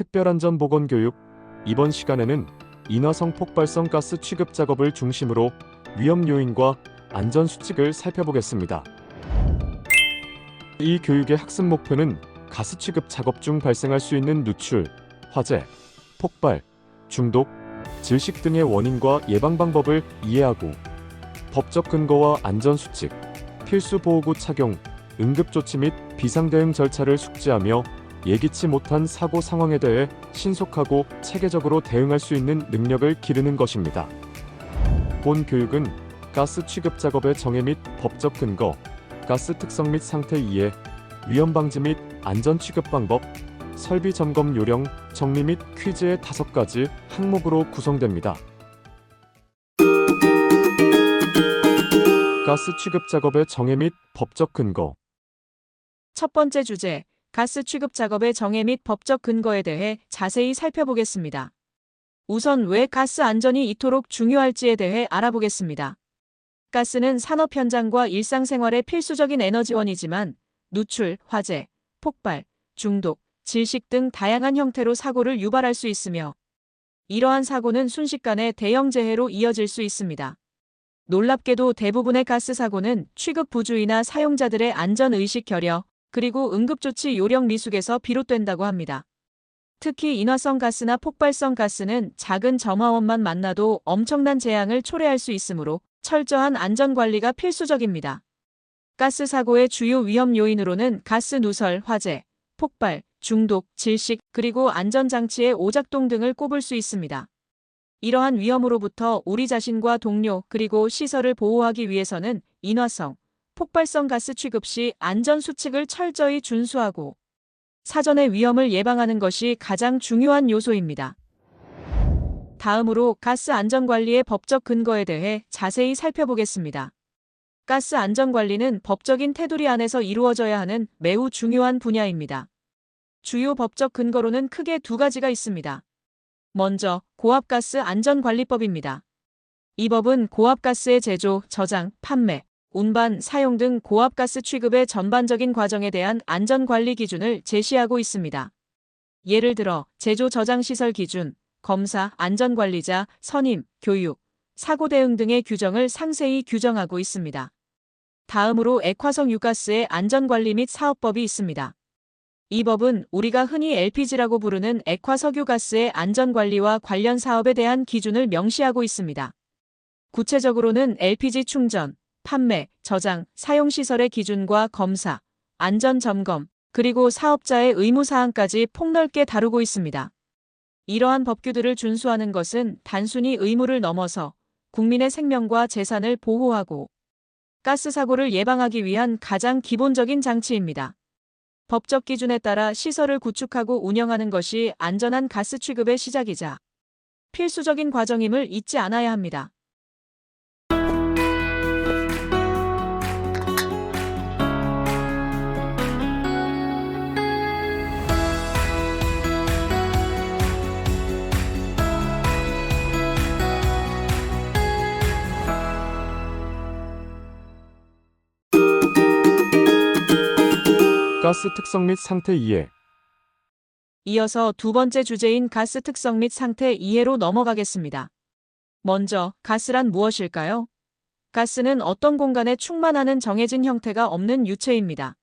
특별안전보건교육. 이번 시간에는 인화성 폭발성 가스 취급 작업을 중심으로 위험 요인과 안전 수칙을 살펴보겠습니다. 이 교육의 학습 목표는 가스 취급 작업 중 발생할 수 있는 누출, 화재, 폭발, 중독, 질식 등의 원인과 예방 방법을 이해하고 법적 근거와 안전 수칙, 필수 보호구 착용, 응급조치 및 비상대응 절차를 숙지하며 예기치 못한 사고 상황에 대해 신속하고 체계적으로 대응할 수 있는 능력을 기르는 것입니다. 본 교육은 가스 취급 작업의 정의 및 법적 근거, 가스 특성 및 상태 이해, 위험 방지 및 안전 취급 방법, 설비 점검 요령, 정리 및 퀴즈의 5가지 항목으로 구성됩니다. 가스 취급 작업의 정의 및 법적 근거. 첫 번째 주제, 가스 취급 작업의 정의 및 법적 근거에 대해 자세히 살펴보겠습니다. 우선 왜 가스 안전이 이토록 중요할지에 대해 알아보겠습니다. 가스는 산업 현장과 일상생활의 필수적인 에너지원이지만 누출, 화재, 폭발, 중독, 질식 등 다양한 형태로 사고를 유발할 수 있으며 이러한 사고는 순식간에 대형 재해로 이어질 수 있습니다. 놀랍게도 대부분의 가스 사고는 취급 부주의나 사용자들의 안전의식 결여, 그리고 응급조치 요령 미숙에서 비롯된다고 합니다. 특히 인화성 가스나 폭발성 가스는 작은 점화원만 만나도 엄청난 재앙을 초래할 수 있으므로 철저한 안전관리가 필수적입니다. 가스 사고의 주요 위험 요인으로는 가스 누설, 화재, 폭발, 중독, 질식, 그리고 안전장치의 오작동 등을 꼽을 수 있습니다. 이러한 위험으로부터 우리 자신과 동료 그리고 시설을 보호하기 위해서는 인화성, 폭발성 가스 취급 시 안전 수칙을 철저히 준수하고 사전의 위험을 예방하는 것이 가장 중요한 요소입니다. 다음으로 가스 안전관리의 법적 근거에 대해 자세히 살펴보겠습니다. 가스 안전관리는 법적인 테두리 안에서 이루어져야 하는 매우 중요한 분야입니다. 주요 법적 근거로는 크게 2가지가 있습니다. 먼저 고압가스 안전관리법입니다. 이 법은 고압가스의 제조, 저장, 판매, 운반, 사용 등 고압가스 취급의 전반적인 과정에 대한 안전관리 기준을 제시하고 있습니다. 예를 들어 제조 저장시설 기준, 검사, 안전관리자, 선임, 교육, 사고 대응 등의 규정을 상세히 규정하고 있습니다. 다음으로 액화석 유가스의 안전관리 및 사업법이 있습니다. 이 법은 우리가 흔히 LPG라고 부르는 액화석유가스의 안전관리와 관련 사업에 대한 기준을 명시하고 있습니다. 구체적으로는 LPG 충전, 판매, 저장, 사용시설의 기준과 검사, 안전점검, 그리고 사업자의 의무사항까지 폭넓게 다루고 있습니다. 이러한 법규들을 준수하는 것은 단순히 의무를 넘어서 국민의 생명과 재산을 보호하고 가스 사고를 예방하기 위한 가장 기본적인 장치입니다. 법적 기준에 따라 시설을 구축하고 운영하는 것이 안전한 가스 취급의 시작이자 필수적인 과정임을 잊지 않아야 합니다. 가스 특성 및 상태 이해. 이어서 2번째 주제인 가스 특성 및 상태 이해로 넘어가겠습니다. 먼저 가스란 무엇일까요? 가스는 어떤 공간에 충만하는 정해진 형태가 없는 유체입니다.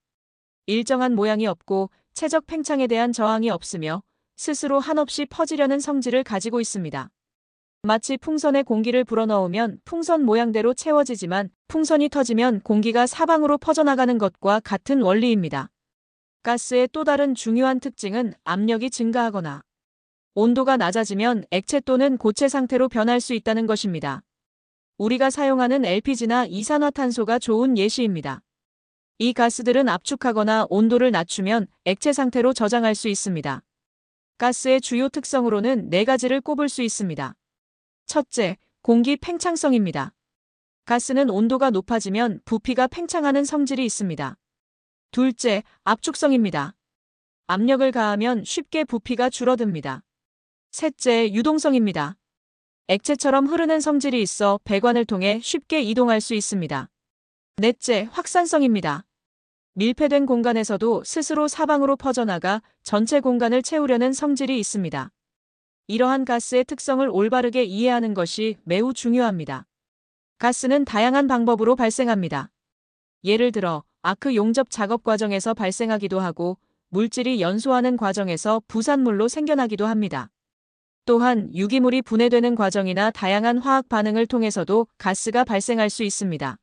일정한 모양이 없고 체적 팽창에 대한 저항이 없으며 스스로 한없이 퍼지려는 성질을 가지고 있습니다. 마치 풍선에 공기를 불어넣으면 풍선 모양대로 채워지지만 풍선이 터지면 공기가 사방으로 퍼져나가는 것과 같은 원리입니다. 가스의 또 다른 중요한 특징은 압력이 증가하거나 온도가 낮아지면 액체 또는 고체 상태로 변할 수 있다는 것입니다. 우리가 사용하는 LPG나 이산화탄소가 좋은 예시입니다. 이 가스들은 압축하거나 온도를 낮추면 액체 상태로 저장할 수 있습니다. 가스의 주요 특성으로는 4가지를 꼽을 수 있습니다. 첫째, 공기 팽창성입니다. 가스는 온도가 높아지면 부피가 팽창하는 성질이 있습니다. 둘째, 압축성입니다. 압력을 가하면 쉽게 부피가 줄어듭니다. 셋째, 유동성입니다. 액체처럼 흐르는 성질이 있어 배관을 통해 쉽게 이동할 수 있습니다. 넷째, 확산성입니다. 밀폐된 공간에서도 스스로 사방으로 퍼져나가 전체 공간을 채우려는 성질이 있습니다. 이러한 가스의 특성을 올바르게 이해하는 것이 매우 중요합니다. 가스는 다양한 방법으로 발생합니다. 예를 들어 아크 용접 작업 과정에서 발생하기도 하고 물질이 연소하는 과정에서 부산물로 생겨나기도 합니다. 또한 유기물이 분해되는 과정이나 다양한 화학 반응을 통해서도 가스가 발생할 수 있습니다.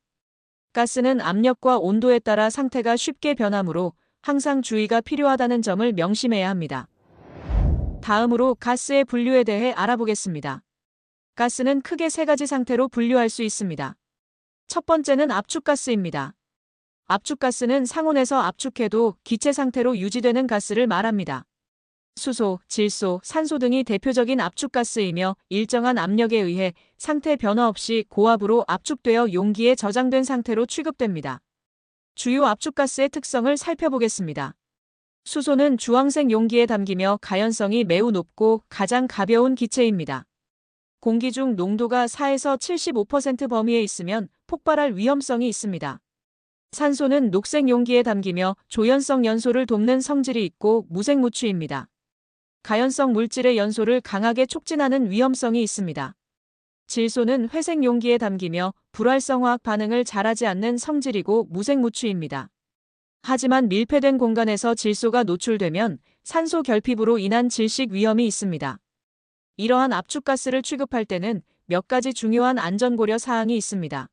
가스는 압력과 온도에 따라 상태가 쉽게 변하므로 항상 주의가 필요하다는 점을 명심해야 합니다. 다음으로 가스의 분류에 대해 알아보겠습니다. 가스는 크게 세 가지 상태로 분류할 수 있습니다. 첫 번째는 압축가스입니다. 압축가스는 상온에서 압축해도 기체 상태로 유지되는 가스를 말합니다. 수소, 질소, 산소 등이 대표적인 압축가스이며 일정한 압력에 의해 상태 변화 없이 고압으로 압축되어 용기에 저장된 상태로 취급됩니다. 주요 압축가스의 특성을 살펴보겠습니다. 수소는 주황색 용기에 담기며 가연성이 매우 높고 가장 가벼운 기체입니다. 공기 중 농도가 4에서 75% 범위에 있으면 폭발할 위험성이 있습니다. 산소는 녹색 용기에 담기며 조연성 연소를 돕는 성질이 있고 무색무취입니다. 가연성 물질의 연소를 강하게 촉진하는 위험성이 있습니다. 질소는 회색 용기에 담기며 불활성 화학 반응을 잘하지 않는 성질이고 무색무취입니다. 하지만 밀폐된 공간에서 질소가 노출되면 산소 결핍으로 인한 질식 위험이 있습니다. 이러한 압축가스를 취급할 때는 몇 가지 중요한 안전고려 사항이 있습니다.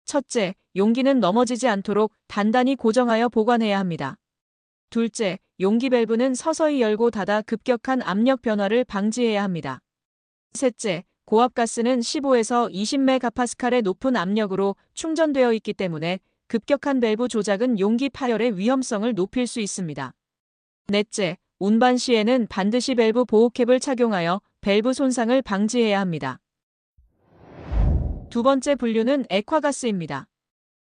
첫째, 용기는 넘어지지 않도록 단단히 고정하여 보관해야 합니다. 둘째, 용기 밸브는 서서히 열고 닫아 급격한 압력 변화를 방지해야 합니다. 셋째, 고압가스는 15에서 20메가파스칼의 높은 압력으로 충전되어 있기 때문에 급격한 밸브 조작은 용기 파열의 위험성을 높일 수 있습니다. 넷째, 운반 시에는 반드시 밸브 보호캡을 착용하여 밸브 손상을 방지해야 합니다. 두 번째 분류는 액화가스입니다.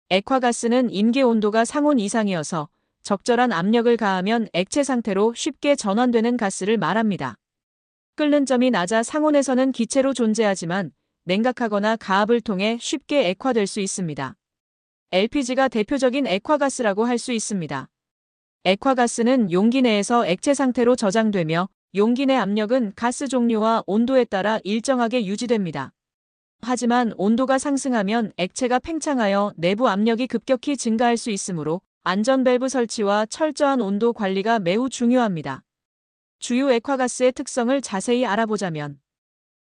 액화가스는 임계 온도가 상온 이상이어서 적절한 압력을 가하면 액체 상태로 쉽게 전환되는 가스를 말합니다. 끓는 점이 낮아 상온에서는 기체로 존재하지만 냉각하거나 가압을 통해 쉽게 액화될 수 있습니다. LPG가 대표적인 액화가스라고 할 수 있습니다. 액화가스는 용기 내에서 액체 상태로 저장되며 용기 내 압력은 가스 종류와 온도에 따라 일정하게 유지됩니다. 하지만 온도가 상승하면 액체가 팽창하여 내부 압력이 급격히 증가할 수 있으므로 안전 밸브 설치와 철저한 온도 관리가 매우 중요합니다. 주요 액화가스의 특성을 자세히 알아보자면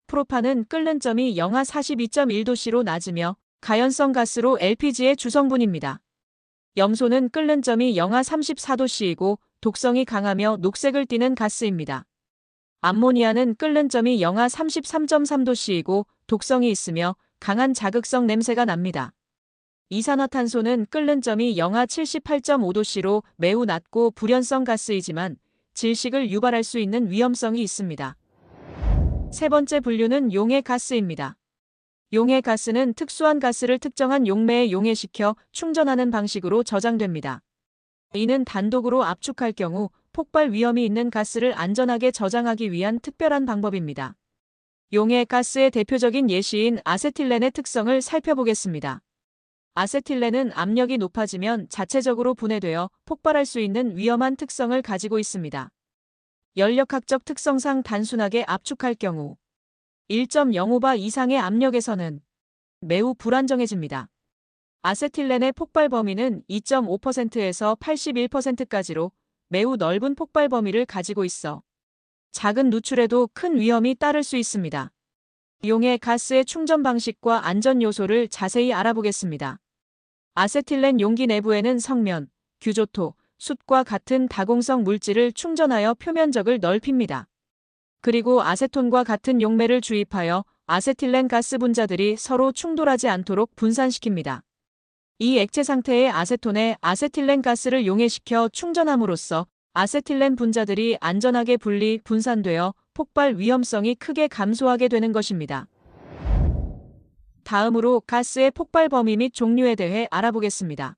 프로판은 끓는 점이 영하 42.1도씨로 낮으며 가연성 가스로 LPG의 주성분입니다. 염소는 끓는 점이 영하 34도씨이고 독성이 강하며 녹색을 띠는 가스입니다. 암모니아는 끓는 점이 영하 33.3도씨이고 독성이 있으며 강한 자극성 냄새가 납니다. 이산화탄소는 끓는 점이 영하 78.5도씨로 매우 낮고 불연성 가스이지만 질식을 유발할 수 있는 위험성이 있습니다. 세 번째 분류는 용해 가스입니다. 용해 가스는 특수한 가스를 특정한 용매에 용해시켜 충전하는 방식으로 저장됩니다. 이는 단독으로 압축할 경우 폭발 위험이 있는 가스를 안전하게 저장하기 위한 특별한 방법입니다. 용해 가스의 대표적인 예시인 아세틸렌의 특성을 살펴보겠습니다. 아세틸렌은 압력이 높아지면 자체적으로 분해되어 폭발할 수 있는 위험한 특성을 가지고 있습니다. 연력학적 특성상 단순하게 압축할 경우 1.05바 이상의 압력에서는 매우 불안정해집니다. 아세틸렌의 폭발 범위는 2.5%에서 81%까지로 매우 넓은 폭발 범위를 가지고 있어 작은 누출에도 큰 위험이 따를 수 있습니다. 용해 가스의 충전 방식과 안전 요소를 자세히 알아보겠습니다. 아세틸렌 용기 내부에는 성면, 규조토, 숯과 같은 다공성 물질을 충전하여 표면적을 넓힙니다. 그리고 아세톤과 같은 용매를 주입하여 아세틸렌 가스 분자들이 서로 충돌하지 않도록 분산시킵니다. 이 액체 상태의 아세톤에 아세틸렌 가스를 용해시켜 충전함으로써 아세틸렌 분자들이 안전하게 분리, 분산되어 폭발 위험성이 크게 감소하게 되는 것입니다. 다음으로 가스의 폭발 범위 및 종류에 대해 알아보겠습니다.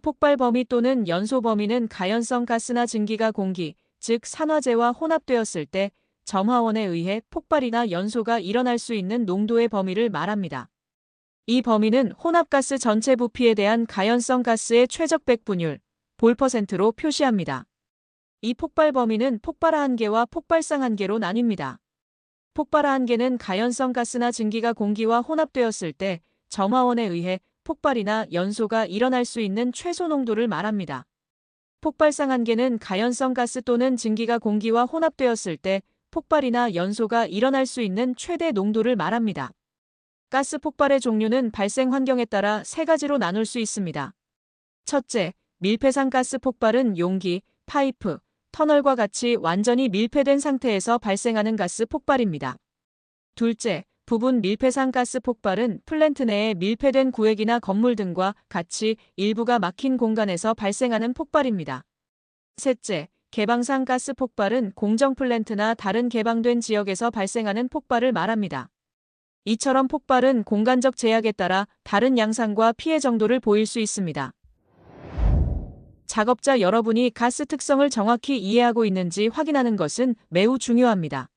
폭발 범위 또는 연소 범위는 가연성 가스나 증기가 공기, 즉 산화제와 혼합되었을 때 점화원에 의해 폭발이나 연소가 일어날 수 있는 농도의 범위를 말합니다. 이 범위는 혼합가스 전체 부피에 대한 가연성 가스의 최적 백분율, 볼%로 표시합니다. 이 폭발 범위는 폭발화 한계와 폭발상 한계로 나뉩니다. 폭발화 한계는 가연성 가스나 증기가 공기와 혼합되었을 때 점화원에 의해 폭발이나 연소가 일어날 수 있는 최소 농도를 말합니다. 폭발상 한계는 가연성 가스 또는 증기가 공기와 혼합되었을 때 폭발이나 연소가 일어날 수 있는 최대 농도를 말합니다. 가스 폭발의 종류는 발생 환경에 따라 세 가지로 나눌 수 있습니다. 첫째, 밀폐상 가스 폭발은 용기, 파이프, 터널과 같이 완전히 밀폐된 상태에서 발생하는 가스 폭발입니다. 둘째, 부분 밀폐상 가스 폭발은 플랜트 내에 밀폐된 구획이나 건물 등과 같이 일부가 막힌 공간에서 발생하는 폭발입니다. 셋째, 개방상 가스 폭발은 공정 플랜트나 다른 개방된 지역에서 발생하는 폭발을 말합니다. 이처럼 폭발은 공간적 제약에 따라 다른 양상과 피해 정도를 보일 수 있습니다. 작업자 여러분이 가스 특성을 정확히 이해하고 있는지 확인하는 것은 매우 중요합니다.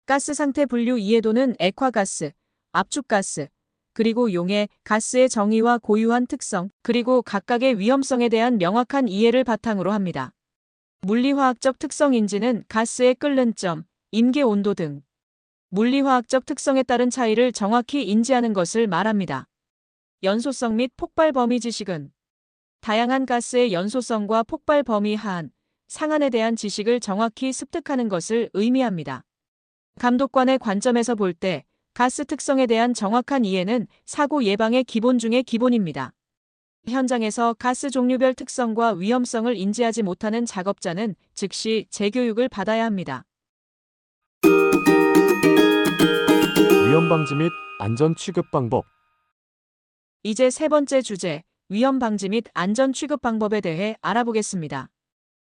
가스 상태 분류 이해도는 액화가스, 압축가스, 그리고 용해 가스의 정의와 고유한 특성, 그리고 각각의 위험성에 대한 명확한 이해를 바탕으로 합니다. 물리화학적 특성 인지는 가스의 끓는 점, 임계 온도 등 물리화학적 특성에 따른 차이를 정확히 인지하는 것을 말합니다. 연소성 및 폭발 범위 지식은 다양한 가스의 연소성과 폭발 범위 하한, 상한에 대한 지식을 정확히 습득하는 것을 의미합니다. 감독관의 관점에서 볼 때 가스 특성에 대한 정확한 이해는 사고 예방의 기본 중의 기본입니다. 현장에서 가스 종류별 특성과 위험성을 인지하지 못하는 작업자는 즉시 재교육을 받아야 합니다. 위험 방지 및 안전 취급 방법. 이제 세 번째 주제, 위험 방지 및 안전 취급 방법에 대해 알아보겠습니다.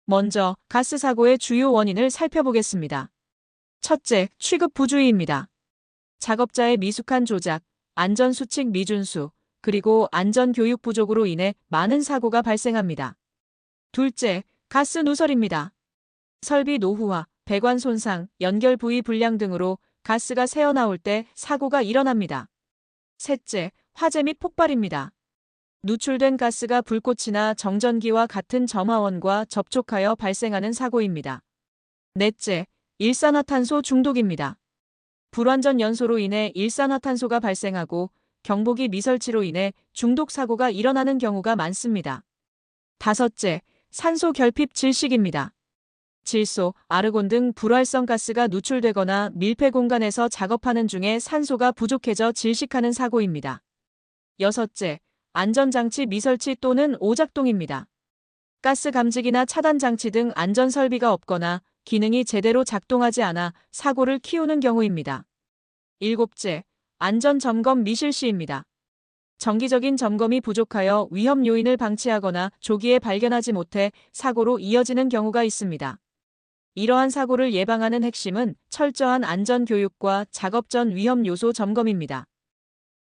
먼저 가스 사고의 주요 원인을 살펴보겠습니다. 첫째, 취급 부주의입니다. 작업자의 미숙한 조작, 안전수칙 미준수, 그리고 안전교육 부족으로 인해 많은 사고가 발생합니다. 둘째, 가스 누설입니다. 설비 노후화, 배관 손상, 연결 부위 불량 등으로 가스가 새어나올 때 사고가 일어납니다. 셋째, 화재 및 폭발입니다. 누출된 가스가 불꽃이나 정전기와 같은 점화원과 접촉하여 발생하는 사고입니다. 넷째, 일산화탄소 중독입니다. 불완전 연소로 인해 일산화탄소가 발생하고 경보기 미설치로 인해 중독 사고가 일어나는 경우가 많습니다. 다섯째, 산소 결핍 질식입니다. 질소, 아르곤 등 불활성 가스가 누출되거나 밀폐 공간에서 작업하는 중에 산소가 부족해져 질식하는 사고입니다. 여섯째, 안전장치 미설치 또는 오작동입니다. 가스 감지기나 차단 장치 등 안전 설비가 없거나 기능이 제대로 작동하지 않아 사고를 키우는 경우입니다. 일곱째, 안전 점검 미실시입니다. 정기적인 점검이 부족하여 위험 요인을 방치하거나 조기에 발견하지 못해 사고로 이어지는 경우가 있습니다. 이러한 사고를 예방하는 핵심은 철저한 안전 교육과 작업 전 위험 요소 점검입니다.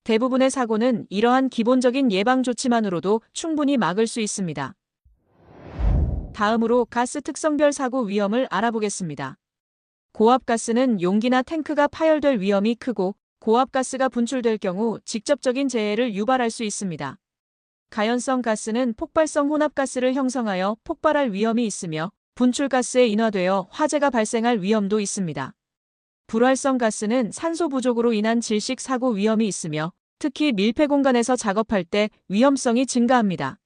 대부분의 사고는 이러한 기본적인 예방 조치만으로도 충분히 막을 수 있습니다. 다음으로 가스 특성별 사고 위험을 알아보겠습니다. 고압가스는 용기나 탱크가 파열될 위험이 크고 고압가스가 분출될 경우 직접적인 재해를 유발할 수 있습니다. 가연성 가스는 폭발성 혼합가스를 형성하여 폭발할 위험이 있으며 분출가스에 인화되어 화재가 발생할 위험도 있습니다. 불활성 가스는 산소 부족으로 인한 질식 사고 위험이 있으며 특히 밀폐 공간에서 작업할 때 위험성이 증가합니다.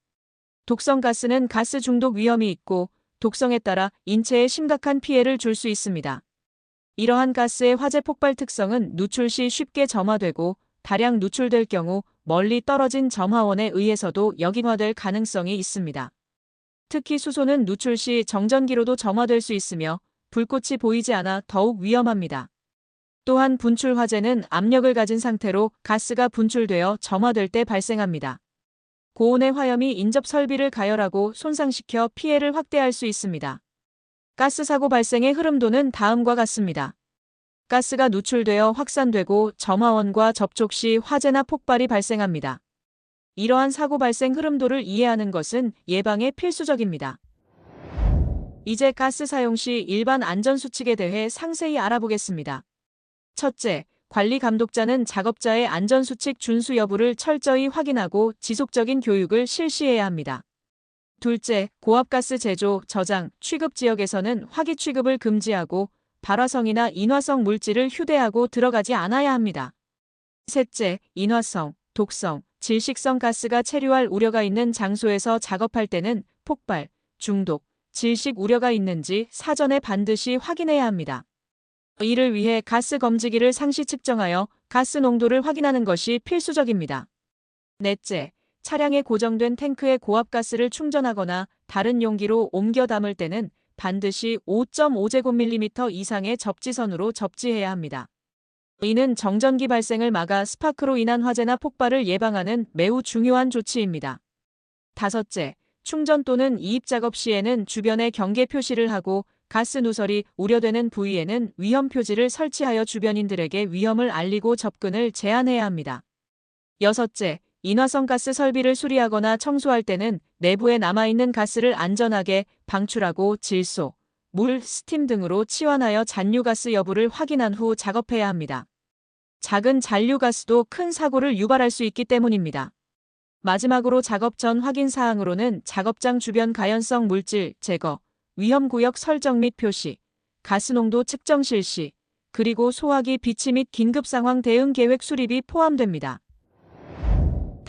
독성 가스는 가스 중독 위험이 있고 독성에 따라 인체에 심각한 피해를 줄 수 있습니다. 이러한 가스의 화재 폭발 특성은 누출 시 쉽게 점화되고 다량 누출될 경우 멀리 떨어진 점화원에 의해서도 역인화될 가능성이 있습니다. 특히 수소는 누출 시 정전기로도 점화될 수 있으며 불꽃이 보이지 않아 더욱 위험합니다. 또한 분출 화재는 압력을 가진 상태로 가스가 분출되어 점화될 때 발생합니다. 고온의 화염이 인접 설비를 가열하고 손상시켜 피해를 확대할 수 있습니다. 가스 사고 발생의 흐름도는 다음과 같습니다. 가스가 누출되어 확산되고 점화원과 접촉 시 화재나 폭발이 발생합니다. 이러한 사고 발생 흐름도를 이해하는 것은 예방에 필수적입니다. 이제 가스 사용 시 일반 안전수칙에 대해 상세히 알아보겠습니다. 첫째, 관리 감독자는 작업자의 안전수칙 준수 여부를 철저히 확인하고 지속적인 교육을 실시해야 합니다. 둘째, 고압가스 제조, 저장, 취급 지역에서는 화기 취급을 금지하고 발화성이나 인화성 물질을 휴대하고 들어가지 않아야 합니다. 셋째, 인화성, 독성, 질식성 가스가 체류할 우려가 있는 장소에서 작업할 때는 폭발, 중독, 질식 우려가 있는지 사전에 반드시 확인해야 합니다. 이를 위해 가스 검지기를 상시 측정하여 가스 농도를 확인하는 것이 필수적입니다. 넷째, 차량에 고정된 탱크에 고압가스를 충전하거나 다른 용기로 옮겨 담을 때는 반드시 5.5제곱밀리미터 이상의 접지선으로 접지해야 합니다. 이는 정전기 발생을 막아 스파크로 인한 화재나 폭발을 예방하는 매우 중요한 조치입니다. 다섯째, 충전 또는 이입 작업 시에는 주변에 경계 표시를 하고 가스 누설이 우려되는 부위에는 위험 표지를 설치하여 주변인들에게 위험을 알리고 접근을 제한해야 합니다. 여섯째, 인화성 가스 설비를 수리하거나 청소할 때는 내부에 남아있는 가스를 안전하게 방출하고 질소, 물, 스팀 등으로 치환하여 잔류가스 여부를 확인한 후 작업해야 합니다. 작은 잔류가스도 큰 사고를 유발할 수 있기 때문입니다. 마지막으로 작업 전 확인 사항으로는 작업장 주변 가연성 물질 제거, 위험구역 설정 및 표시, 가스농도 측정 실시, 그리고 소화기 비치 및 긴급상황 대응 계획 수립이 포함됩니다.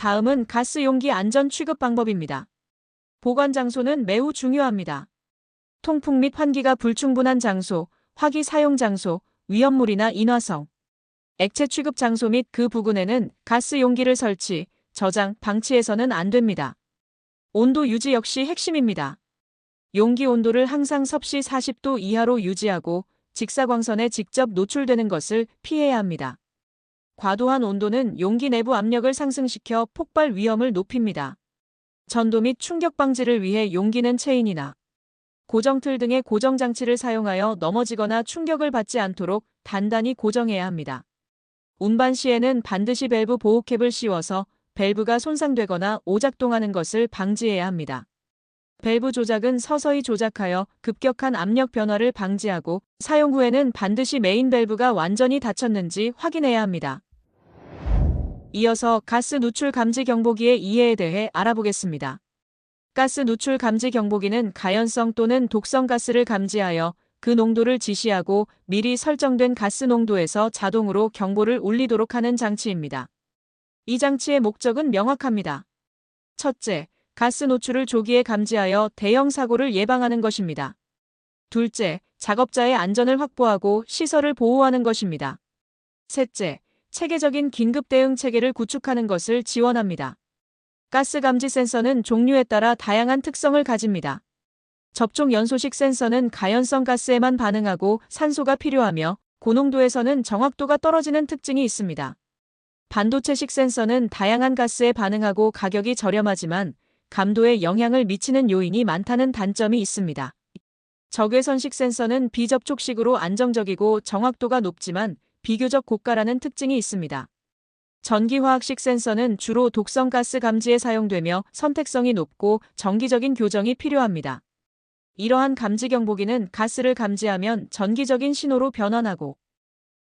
다음은 가스 용기 안전 취급 방법입니다. 보관 장소는 매우 중요합니다. 통풍 및 환기가 불충분한 장소, 화기 사용 장소, 위험물이나 인화성, 액체 취급 장소 및 그 부근에는 가스 용기를 설치, 저장, 방치해서는 안 됩니다. 온도 유지 역시 핵심입니다. 용기 온도를 항상 섭씨 40도 이하로 유지하고 직사광선에 직접 노출되는 것을 피해야 합니다. 과도한 온도는 용기 내부 압력을 상승시켜 폭발 위험을 높입니다. 전도 및 충격 방지를 위해 용기는 체인이나 고정틀 등의 고정장치를 사용하여 넘어지거나 충격을 받지 않도록 단단히 고정해야 합니다. 운반 시에는 반드시 밸브 보호캡을 씌워서 밸브가 손상되거나 오작동하는 것을 방지해야 합니다. 밸브 조작은 서서히 조작하여 급격한 압력 변화를 방지하고 사용 후에는 반드시 메인 밸브가 완전히 닫혔는지 확인해야 합니다. 이어서 가스 누출 감지 경보기의 이해에 대해 알아보겠습니다. 가스 누출 감지 경보기는 가연성 또는 독성 가스를 감지하여 그 농도를 지시하고 미리 설정된 가스 농도에서 자동으로 경보를 울리도록 하는 장치입니다. 이 장치의 목적은 명확합니다. 첫째, 가스 노출을 조기에 감지하여 대형 사고를 예방하는 것입니다. 둘째, 작업자의 안전을 확보하고 시설을 보호하는 것입니다. 셋째, 체계적인 긴급 대응 체계를 구축하는 것을 지원합니다. 가스 감지 센서는 종류에 따라 다양한 특성을 가집니다. 접촉 연소식 센서는 가연성 가스에만 반응하고 산소가 필요하며 고농도에서는 정확도가 떨어지는 특징이 있습니다. 반도체식 센서는 다양한 가스에 반응하고 가격이 저렴하지만 감도에 영향을 미치는 요인이 많다는 단점이 있습니다. 적외선식 센서는 비접촉식으로 안정적이고 정확도가 높지만 비교적 고가라는 특징이 있습니다. 전기화학식 센서는 주로 독성 가스 감지에 사용되며 선택성이 높고 정기적인 교정이 필요합니다. 이러한 감지 경보기는 가스를 감지하면 전기적인 신호로 변환하고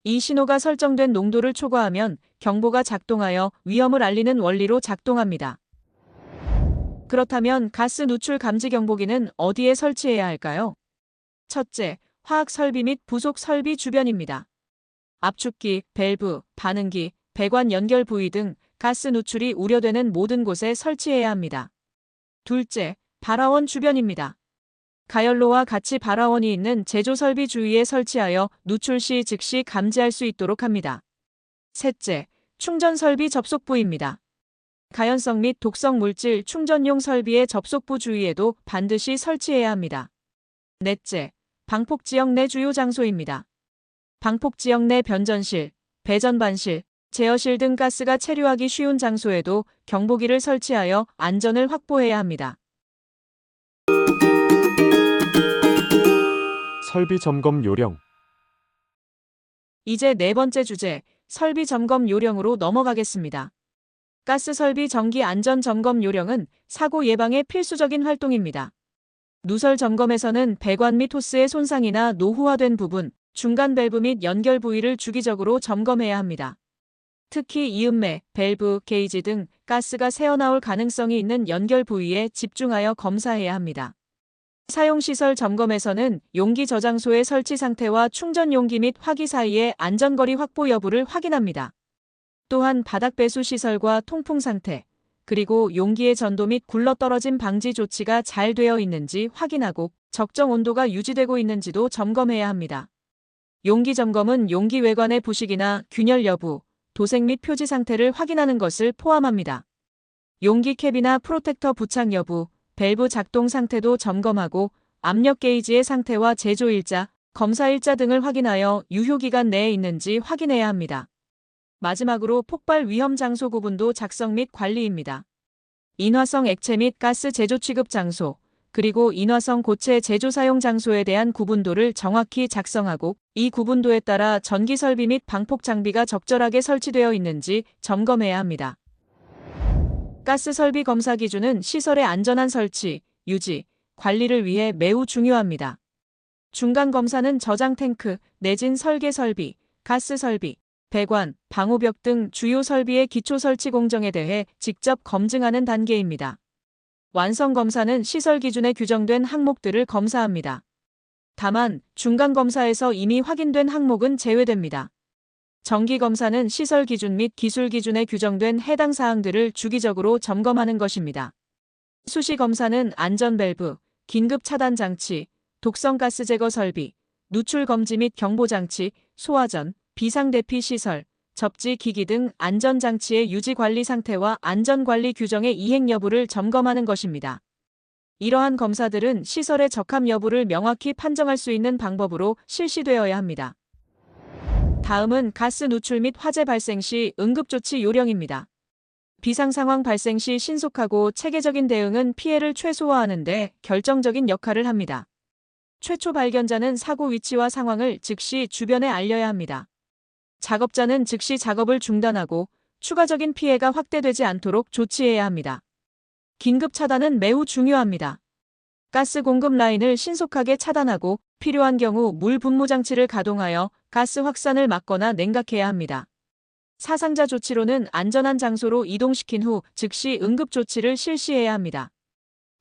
이 신호가 설정된 농도를 초과하면 경보가 작동하여 위험을 알리는 원리로 작동합니다. 그렇다면 가스 누출 감지 경보기는 어디에 설치해야 할까요? 첫째, 화학 설비 및 부속 설비 주변입니다. 압축기, 밸브, 반응기, 배관 연결 부위 등 가스 누출이 우려되는 모든 곳에 설치해야 합니다. 둘째, 발화원 주변입니다. 가연로와 같이 발화원이 있는 제조 설비 주위에 설치하여 누출 시 즉시 감지할 수 있도록 합니다. 셋째, 충전 설비 접속부입니다. 가연성 및 독성 물질 충전용 설비의 접속부 주위에도 반드시 설치해야 합니다. 넷째, 방폭 지역 내 주요 장소입니다. 방폭 지역 내 변전실, 배전반실, 제어실 등 가스가 체류하기 쉬운 장소에도 경보기를 설치하여 안전을 확보해야 합니다. 설비 점검 요령. 이제 네 번째 주제, 설비 점검 요령으로 넘어가겠습니다. 가스 설비 정기 안전 점검 요령은 사고 예방에 필수적인 활동입니다. 누설 점검에서는 배관 및 호스의 손상이나 노후화된 부분, 중간 밸브 및 연결 부위를 주기적으로 점검해야 합니다. 특히 이음매, 밸브, 게이지 등 가스가 새어나올 가능성이 있는 연결 부위에 집중하여 검사해야 합니다. 사용시설 점검에서는 용기 저장소의 설치 상태와 충전 용기 및 화기 사이의 안전거리 확보 여부를 확인합니다. 또한 바닥 배수 시설과 통풍 상태, 그리고 용기의 전도 및 굴러떨어짐 방지 조치가 잘 되어 있는지 확인하고 적정 온도가 유지되고 있는지도 점검해야 합니다. 용기 점검은 용기 외관의 부식이나 균열 여부, 도색 및 표지 상태를 확인하는 것을 포함합니다. 용기 캡이나 프로텍터 부착 여부, 밸브 작동 상태도 점검하고 압력 게이지의 상태와 제조 일자, 검사 일자 등을 확인하여 유효기간 내에 있는지 확인해야 합니다. 마지막으로 폭발 위험 장소 구분도 작성 및 관리입니다. 인화성 액체 및 가스 제조 취급 장소, 그리고 인화성 고체 제조 사용 장소에 대한 구분도를 정확히 작성하고 이 구분도에 따라 전기 설비 및 방폭 장비가 적절하게 설치되어 있는지 점검해야 합니다. 가스 설비 검사 기준은 시설의 안전한 설치, 유지, 관리를 위해 매우 중요합니다. 중간 검사는 저장 탱크, 내진 설계 설비, 가스 설비, 배관, 방호벽 등 주요 설비의 기초 설치 공정에 대해 직접 검증하는 단계입니다. 완성 검사는 시설 기준에 규정된 항목들을 검사합니다. 다만 중간 검사에서 이미 확인된 항목은 제외됩니다. 정기 검사는 시설 기준 및 기술 기준에 규정된 해당 사항들을 주기적으로 점검하는 것입니다. 수시 검사는 안전 밸브, 긴급 차단 장치, 독성 가스 제거 설비, 누출 검지 및 경보 장치, 소화전, 비상 대피 시설, 접지 기기 등 안전 장치의 유지 관리 상태와 안전 관리 규정의 이행 여부를 점검하는 것입니다. 이러한 검사들은 시설의 적합 여부를 명확히 판정할 수 있는 방법으로 실시되어야 합니다. 다음은 가스 누출 및 화재 발생 시 응급조치 요령입니다. 비상 상황 발생 시 신속하고 체계적인 대응은 피해를 최소화하는 데 결정적인 역할을 합니다. 최초 발견자는 사고 위치와 상황을 즉시 주변에 알려야 합니다. 작업자는 즉시 작업을 중단하고 추가적인 피해가 확대되지 않도록 조치해야 합니다. 긴급 차단은 매우 중요합니다. 가스 공급 라인을 신속하게 차단하고 필요한 경우 물 분무 장치를 가동하여 가스 확산을 막거나 냉각해야 합니다. 사상자 조치로는 안전한 장소로 이동시킨 후 즉시 응급 조치를 실시해야 합니다.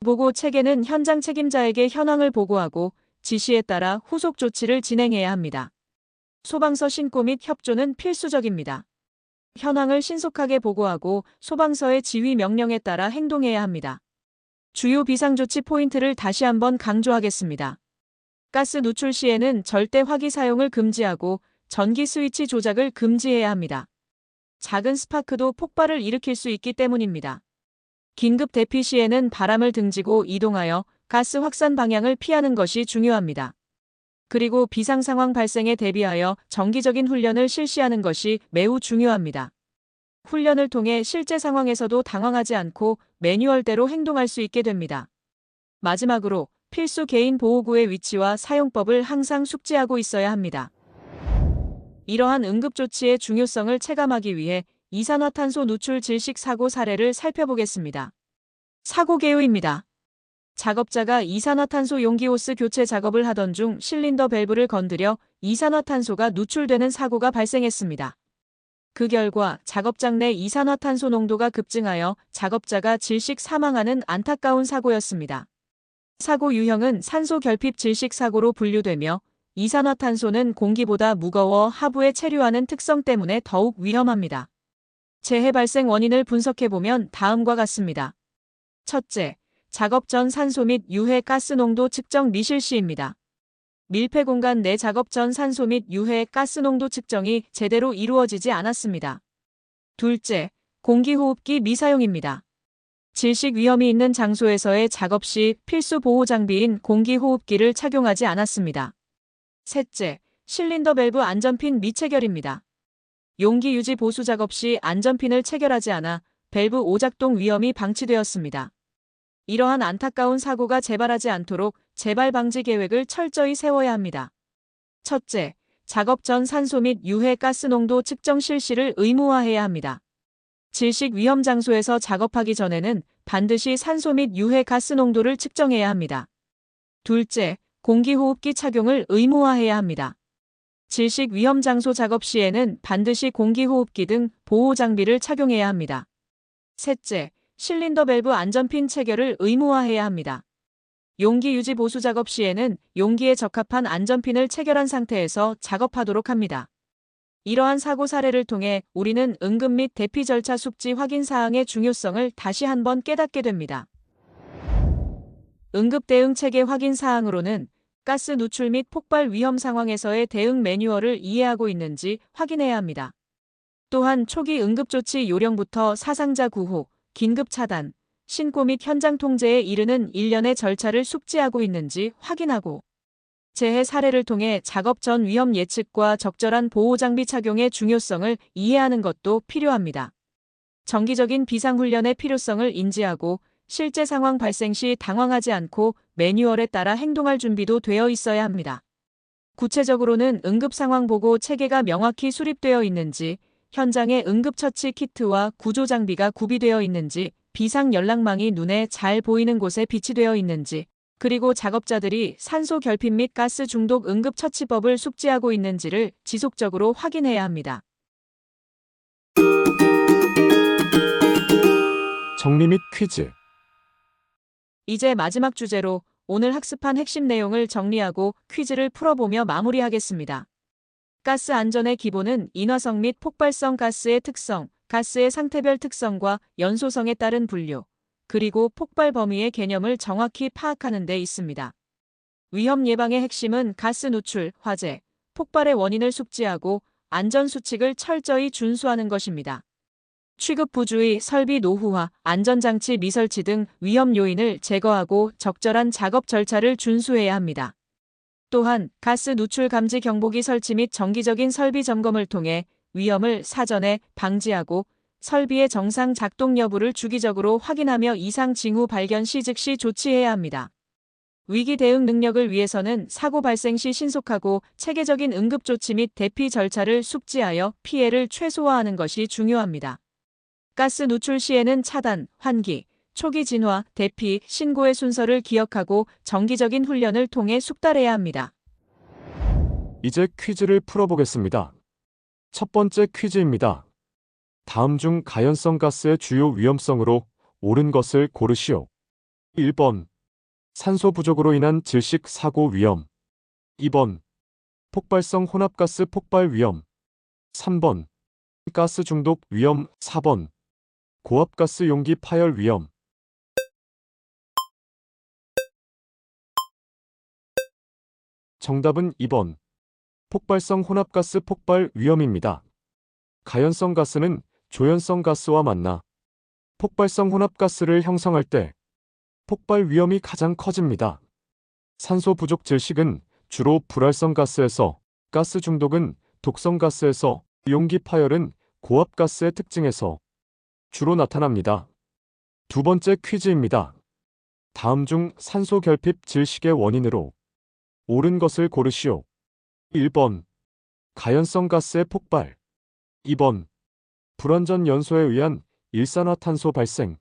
보고 체계는 현장 책임자에게 현황을 보고하고 지시에 따라 후속 조치를 진행해야 합니다. 소방서 신고 및 협조는 필수적입니다. 현황을 신속하게 보고하고 소방서의 지휘 명령에 따라 행동해야 합니다. 주요 비상조치 포인트를 다시 한번 강조하겠습니다. 가스 누출 시에는 절대 화기 사용을 금지하고 전기 스위치 조작을 금지해야 합니다. 작은 스파크도 폭발을 일으킬 수 있기 때문입니다. 긴급 대피 시에는 바람을 등지고 이동하여 가스 확산 방향을 피하는 것이 중요합니다. 그리고 비상 상황 발생에 대비하여 정기적인 훈련을 실시하는 것이 매우 중요합니다. 훈련을 통해 실제 상황에서도 당황하지 않고 매뉴얼대로 행동할 수 있게 됩니다. 마지막으로 필수 개인 보호구의 위치와 사용법을 항상 숙지하고 있어야 합니다. 이러한 응급조치의 중요성을 체감하기 위해 이산화탄소 누출 질식 사고 사례를 살펴보겠습니다. 사고 개요입니다. 작업자가 이산화탄소 용기 호스 교체 작업을 하던 중 실린더 밸브를 건드려 이산화탄소가 누출되는 사고가 발생했습니다. 그 결과 작업장 내 이산화탄소 농도가 급증하여 작업자가 질식 사망하는 안타까운 사고였습니다. 사고 유형은 산소 결핍 질식 사고로 분류되며 이산화탄소는 공기보다 무거워 하부에 체류하는 특성 때문에 더욱 위험합니다. 재해 발생 원인을 분석해보면 다음과 같습니다. 첫째, 작업 전 산소 및 유해 가스 농도 측정 미실시입니다. 밀폐 공간 내 작업 전 산소 및 유해 가스 농도 측정이 제대로 이루어지지 않았습니다. 둘째, 공기호흡기 미사용입니다. 질식 위험이 있는 장소에서의 작업 시 필수 보호 장비인 공기호흡기를 착용하지 않았습니다. 셋째, 실린더 밸브 안전핀 미체결입니다. 용기 유지 보수 작업 시 안전핀을 체결하지 않아 밸브 오작동 위험이 방치되었습니다. 이러한 안타까운 사고가 재발하지 않도록 재발 방지 계획을 철저히 세워야 합니다. 첫째, 작업 전 산소 및 유해 가스 농도 측정 실시를 의무화해야 합니다. 질식 위험 장소에서 작업하기 전에는 반드시 산소 및 유해 가스 농도를 측정해야 합니다. 둘째, 공기호흡기 착용을 의무화해야 합니다. 질식 위험 장소 작업 시에는 반드시 공기호흡기 등 보호 장비를 착용해야 합니다. 셋째, 실린더 밸브 안전핀 체결을 의무화해야 합니다. 용기 유지 보수 작업 시에는 용기에 적합한 안전핀을 체결한 상태에서 작업하도록 합니다. 이러한 사고 사례를 통해 우리는 응급 및 대피 절차 숙지 확인 사항의 중요성을 다시 한번 깨닫게 됩니다. 응급 대응 체계 확인 사항으로는 가스 누출 및 폭발 위험 상황에서의 대응 매뉴얼을 이해하고 있는지 확인해야 합니다. 또한 초기 응급조치 요령부터 사상자 구호, 긴급 차단, 신고 및 현장 통제에 이르는 일련의 절차를 숙지하고 있는지 확인하고 재해 사례를 통해 작업 전 위험 예측과 적절한 보호장비 착용의 중요성을 이해하는 것도 필요합니다. 정기적인 비상훈련의 필요성을 인지하고 실제 상황 발생 시 당황하지 않고 매뉴얼에 따라 행동할 준비도 되어 있어야 합니다. 구체적으로는 응급 상황 보고 체계가 명확히 수립되어 있는지, 현장에 응급처치 키트와 구조 장비가 구비되어 있는지, 비상 연락망이 눈에 잘 보이는 곳에 비치되어 있는지, 그리고 작업자들이 산소 결핍 및 가스 중독 응급처치법을 숙지하고 있는지를 지속적으로 확인해야 합니다. 정리 및 퀴즈. 이제 마지막 주제로 오늘 학습한 핵심 내용을 정리하고 퀴즈를 풀어보며 마무리하겠습니다. 가스 안전의 기본은 인화성 및 폭발성 가스의 특성, 가스의 상태별 특성과 연소성에 따른 분류, 그리고 폭발 범위의 개념을 정확히 파악하는 데 있습니다. 위험 예방의 핵심은 가스 누출, 화재, 폭발의 원인을 숙지하고 안전 수칙을 철저히 준수하는 것입니다. 취급 부주의, 설비 노후화, 안전장치 미설치 등 위험 요인을 제거하고 적절한 작업 절차를 준수해야 합니다. 또한 가스 누출 감지 경보기 설치 및 정기적인 설비 점검을 통해 위험을 사전에 방지하고 설비의 정상 작동 여부를 주기적으로 확인하며 이상 징후 발견 시 즉시 조치해야 합니다. 위기 대응 능력을 위해서는 사고 발생 시 신속하고 체계적인 응급조치 및 대피 절차를 숙지하여 피해를 최소화하는 것이 중요합니다. 가스 누출 시에는 차단, 환기, 초기 진화, 대피, 신고의 순서를 기억하고 정기적인 훈련을 통해 숙달해야 합니다. 이제 퀴즈를 풀어보겠습니다. 첫 번째 퀴즈입니다. 다음 중 가연성 가스의 주요 위험성으로 옳은 것을 고르시오. 1번. 산소 부족으로 인한 질식 사고 위험. 2번. 폭발성 혼합가스 폭발 위험. 3번. 가스 중독 위험. 4번. 고압가스 용기 파열 위험. 정답은 2번. 폭발성 혼합가스 폭발 위험입니다. 가연성 가스는 조연성 가스와 만나 폭발성 혼합가스를 형성할 때 폭발 위험이 가장 커집니다. 산소 부족 질식은 주로 불활성 가스에서, 가스 중독은 독성 가스에서, 용기 파열은 고압가스의 특징에서 주로 나타납니다. 두 번째 퀴즈입니다. 다음 중 산소 결핍 질식의 원인으로 옳은 것을 고르시오. 1번. 가연성 가스의 폭발. 2번. 불완전 연소에 의한 일산화탄소 발생.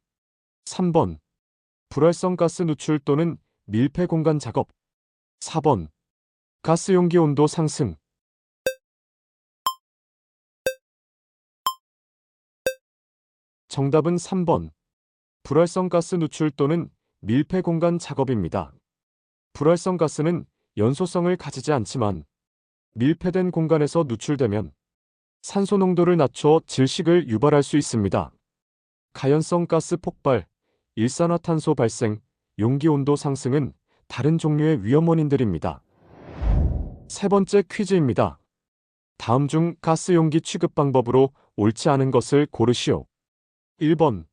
3번. 불활성 가스 누출 또는 밀폐 공간 작업. 4번. 가스 용기 온도 상승. 정답은 3번. 불활성 가스 누출 또는 밀폐 공간 작업입니다. 불활성 가스는 연소성을 가지지 않지만 밀폐된 공간에서 누출되면 산소 농도를 낮춰 질식을 유발할 수 있습니다. 가연성 가스 폭발, 일산화탄소 발생, 용기 온도 상승은 다른 종류의 위험 원인들입니다. 세 번째 퀴즈입니다. 다음 중 가스 용기 취급 방법으로 옳지 않은 것을 고르시오. 1번.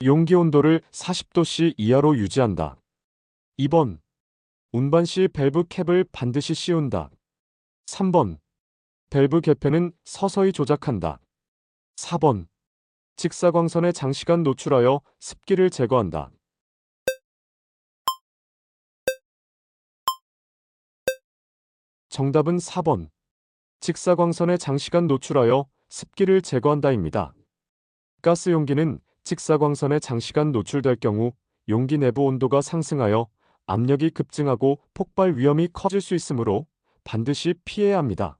용기 온도를 40도씨 이하로 유지한다. 2번. 운반 시 밸브 캡을 반드시 씌운다. 3번. 밸브 개폐는 서서히 조작한다. 4번. 직사광선에 장시간 노출하여 습기를 제거한다. 정답은 4번. 직사광선에 장시간 노출하여 습기를 제거한다입니다. 가스 용기는 직사광선에 장시간 노출될 경우 용기 내부 온도가 상승하여 압력이 급증하고 폭발 위험이 커질 수 있으므로 반드시 피해야 합니다.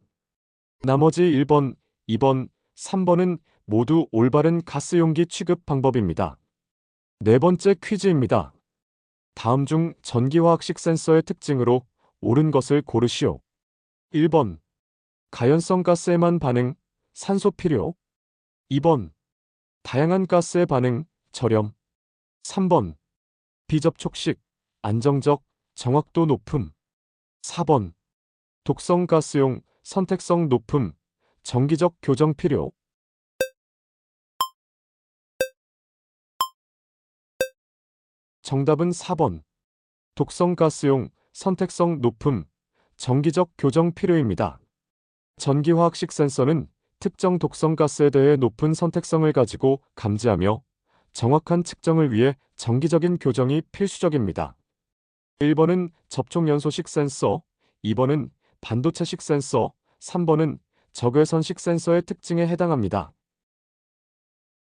나머지 1번, 2번, 3번은 모두 올바른 가스용기 취급 방법입니다. 네 번째 퀴즈입니다. 다음 중 전기화학식 센서의 특징으로 옳은 것을 고르시오. 1번. 가연성 가스에만 반응, 산소 필요. 2번. 다양한 가스의 반응, 저렴. 3번. 비접촉식, 안정적, 정확도 높음. 4번. 독성 가스용, 선택성 높음, 정기적 교정 필요. 정답은 4번. 독성 가스용, 선택성 높음, 정기적 교정 필요입니다. 전기화학식 센서는 특정 독성 가스에 대해 높은 선택성을 가지고 감지하며 정확한 측정을 위해 정기적인 교정이 필수적입니다. 1번은 접촉 연소식 센서, 2번은 반도체식 센서, 3번은 적외선식 센서의 특징에 해당합니다.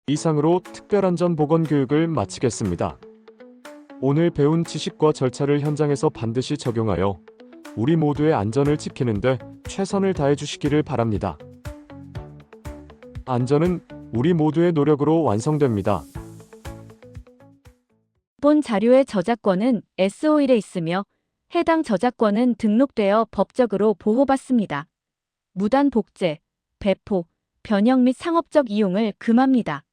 이상으로 특별안전보건 교육을 마치겠습니다. 오늘 배운 지식과 절차를 현장에서 반드시 적용하여 우리 모두의 안전을 지키는데 최선을 다해 주시기를 바랍니다. 안전은 우리 모두의 노력으로 완성됩니다. 본 자료의 저작권은 S-Oil에 있으며 해당 저작권은 등록되어 법적으로 보호받습니다. 무단 복제, 배포, 변형 및 상업적 이용을 금합니다.